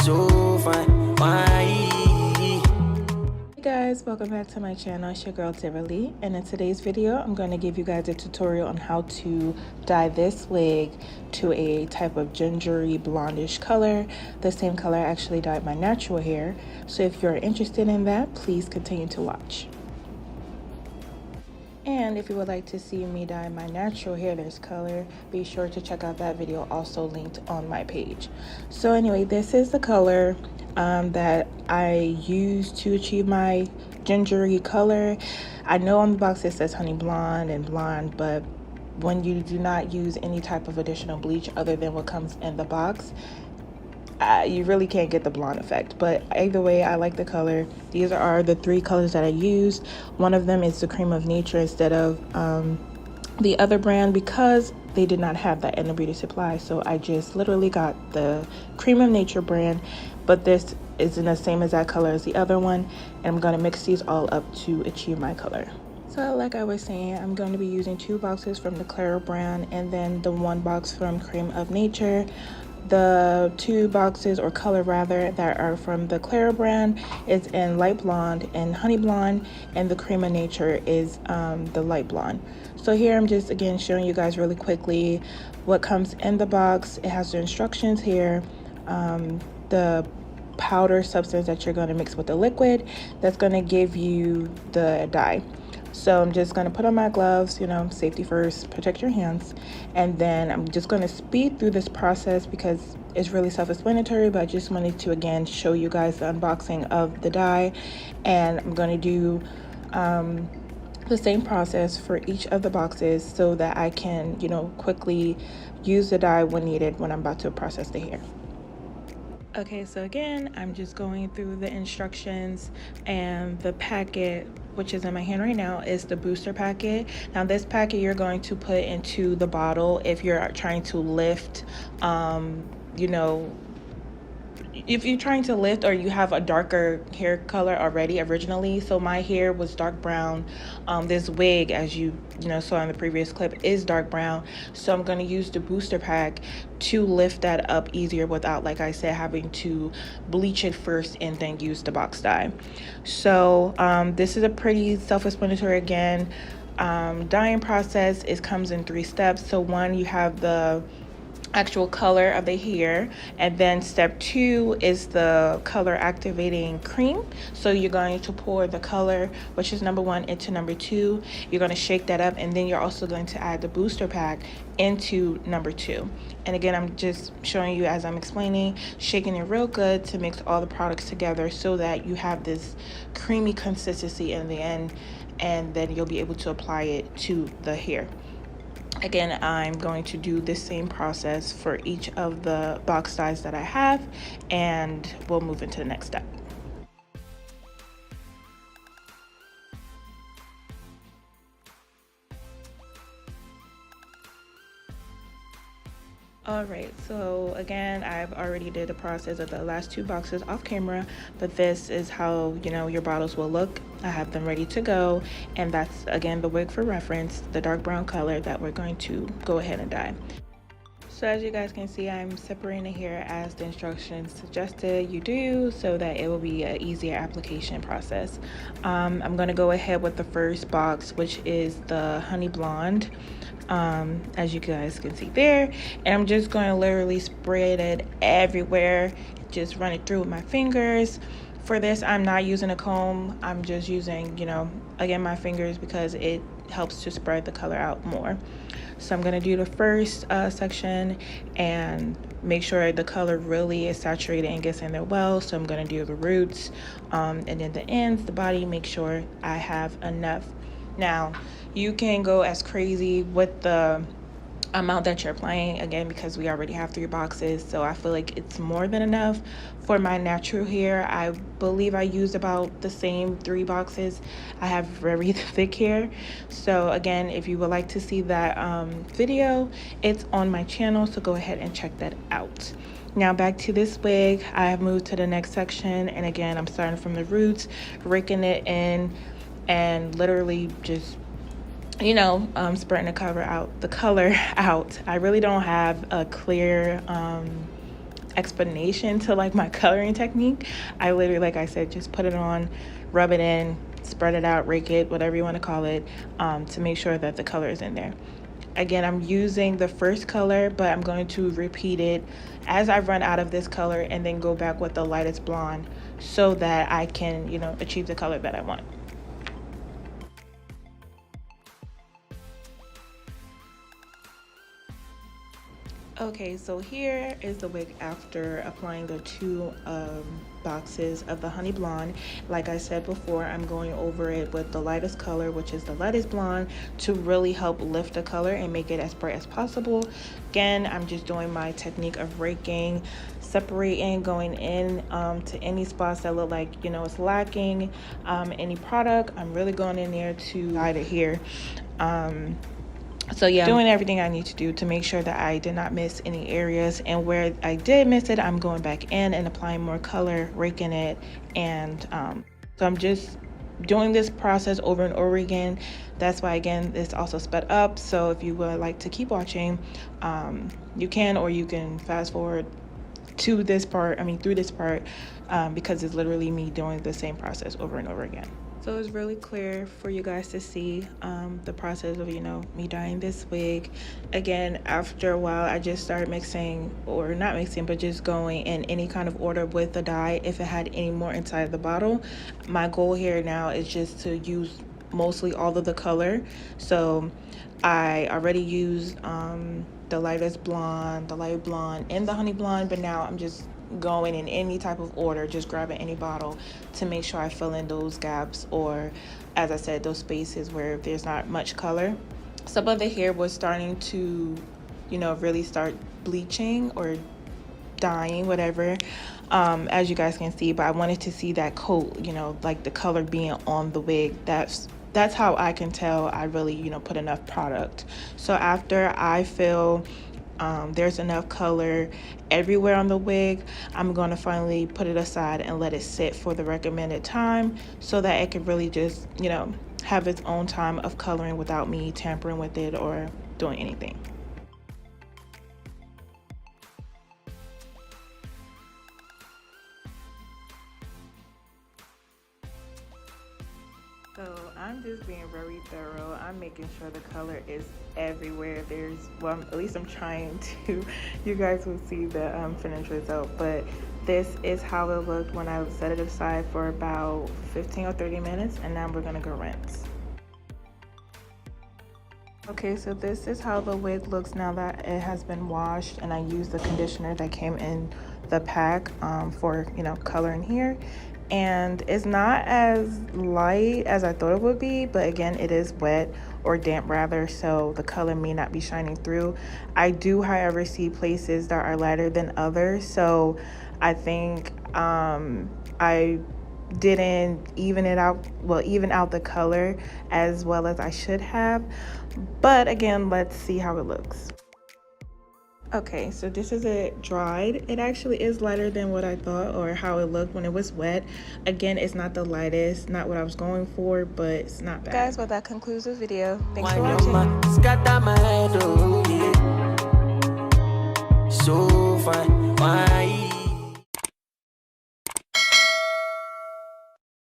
so fine. Why? Hey guys, welcome back to my channel. It's your girl Lee, and in today's video I'm going to give you guys a tutorial on how to dye this wig to a type of gingery blondish color, the same color I actually dyed my natural hair. So if you're interested in that, please continue to watch. And if you would like to see me dye my natural hair this color, be sure to check out that video, also linked on my page. So anyway, this is the color that I used to achieve my gingery color. I know on the box it says honey blonde and blonde, but when you do not use any type of additional bleach other than what comes in the box, you really can't get the blonde effect. But either way, I like the color. These are the three colors that I used. One of them is the Cream of Nature instead of the other brand, because they did not have that in the beauty supply. So I just literally got the Cream of Nature brand, but this is in the same exact color as the other one, and I'm going to mix these all up to achieve my color. So like I was saying, I'm going to be using 2 boxes from the CLAIROL brand and then the 1 box from Cream of Nature. The 2 boxes, or color rather, that are from the CLAIROL brand is in light blonde and honey blonde, and the Cream of Nature is the light blonde. So here I'm just again showing you guys really quickly what comes in the box. It has the instructions here, the powder substance that you're going to mix with the liquid that's going to give you the dye. So I'm just going to put on my gloves, you know, safety first, protect your hands. And then I'm just going to speed through this process because it's really self-explanatory, but I just wanted to, again, show you guys the unboxing of the dye. And I'm going to do the same process for each of the boxes so that I can, you know, quickly use the dye when needed when I'm about to process the hair. Okay, so again, I'm just going through the instructions, and the packet, which is in my hand right now, is the booster packet. Now this packet you're going to put into the bottle if you're trying to lift, you know, if you're trying to lift or you have a darker hair color already originally. So my hair was dark brown. This wig, as you saw in the previous clip, is dark brown. So I'm going to use the booster pack to lift that up easier without, like I said, having to bleach it first and then use the box dye. So this is a pretty self-explanatory, again, dyeing process. It comes in 3 steps. So 1, you have the actual color of the hair, and then step 2 is the color activating cream. So you're going to pour the color, which is number 1, into number 2. You're going to shake that up, and then you're also going to add the booster pack into number 2. And again, I'm just showing you as I'm explaining, shaking it real good to mix all the products together so that you have this creamy consistency in the end, and then you'll be able to apply it to the hair. Again, I'm going to do the same process for each of the box dyes that I have, and we'll move into the next step. Alright, so again, I've already did the process of the last 2 boxes off camera, but this is how, your bottles will look. I have them ready to go, and that's, again, the wig for reference, the dark brown color that we're going to go ahead and dye. So as you guys can see, I'm separating the hair as the instructions suggested you do, so that it will be an easier application process. I'm going to go ahead with the first box, which is the honey blonde, as you guys can see there, and I'm just going to literally spread it everywhere, just run it through with my fingers. For this, I'm not using a comb. I'm just using, again, my fingers, because it helps to spread the color out more. So I'm going to do the first section and make sure the color really is saturated and gets in there well. So I'm going to do the roots, and then the ends, the body, make sure I have enough. Now, you can go as crazy with the amount that you're applying, again, because we already have 3 boxes, so I feel like it's more than enough. For my natural hair, I believe I used about the same 3 boxes. I have very thick hair, so again, if you would like to see that video, it's on my channel, so go ahead and check that out. Now back to this wig, I have moved to the next section, and again, I'm starting from the roots, raking it in, and literally just spreading the color out. I really don't have a clear explanation to like my coloring technique. I literally, like I said, just put it on, rub it in, spread it out, rake it, whatever you want to call it, to make sure that the color is in there. Again, I'm using the first color, but I'm going to repeat it as I run out of this color and then go back with the lightest blonde so that I can, you know, achieve the color that I want. Okay, so here is the wig after applying the two boxes of the honey blonde. Like I said before, I'm going over it with the lightest color, which is the lightest blonde, to really help lift the color and make it as bright as possible. Again, I'm just doing my technique of raking, separating, going in to any spots that look like, you know, it's lacking any product. I'm really going in there to hide it here. So yeah, doing everything I need to do to make sure that I did not miss any areas, and where I did miss it, I'm going back in and applying more color, raking it, and so I'm just doing this process over and over again. That's why, again, it's also sped up, so if you would like to keep watching, you can, or you can fast forward to this part, through this part, because it's literally me doing the same process over and over again. So it's really clear for you guys to see the process of, you know, me dyeing this wig. Again, after a while, I just started mixing, or not mixing, but just going in any kind of order with the dye if it had any more inside of the bottle. My goal here now is just to use mostly all of the color. So I already used the lightest blonde, the light blonde, and the honey blonde, but now I'm just going in any type of order, just grabbing any bottle to make sure I fill in those gaps, or as I said, those spaces where there's not much color. Some of the hair was starting to, you know, really start bleaching or dyeing, whatever, as you guys can see, but I wanted to see that coat, you know, like the color being on the wig. That's how I can tell I really, you know, put enough product. So after I feel there's enough color everywhere on the wig, I'm going to finally put it aside and let it sit for the recommended time so that it can really just, you know, have its own time of coloring without me tampering with it or doing anything. So I'm just being very thorough. I'm making sure the color is everywhere. Well, at least I'm trying to. You guys will see the finished result, but this is how it looked when I set it aside for about 15 or 30 minutes, and now we're gonna go rinse. Okay, so this is how the wig looks now that it has been washed, and I used the conditioner that came in the pack for, you know, coloring here. And it's not as light as I thought it would be, but again, it is wet, or damp rather, so the color may not be shining through. I do, however, see places that are lighter than others, so I think I didn't even out the color as well as I should have. But again, let's see how it looks. Okay, so this is it dried. It actually is lighter than what I thought, or how it looked when it was wet. Again, it's not the lightest, not what I was going for, but it's not bad. Guys, well, that concludes the video. Thanks for watching. Scatter my head, oh yeah. So fine, why?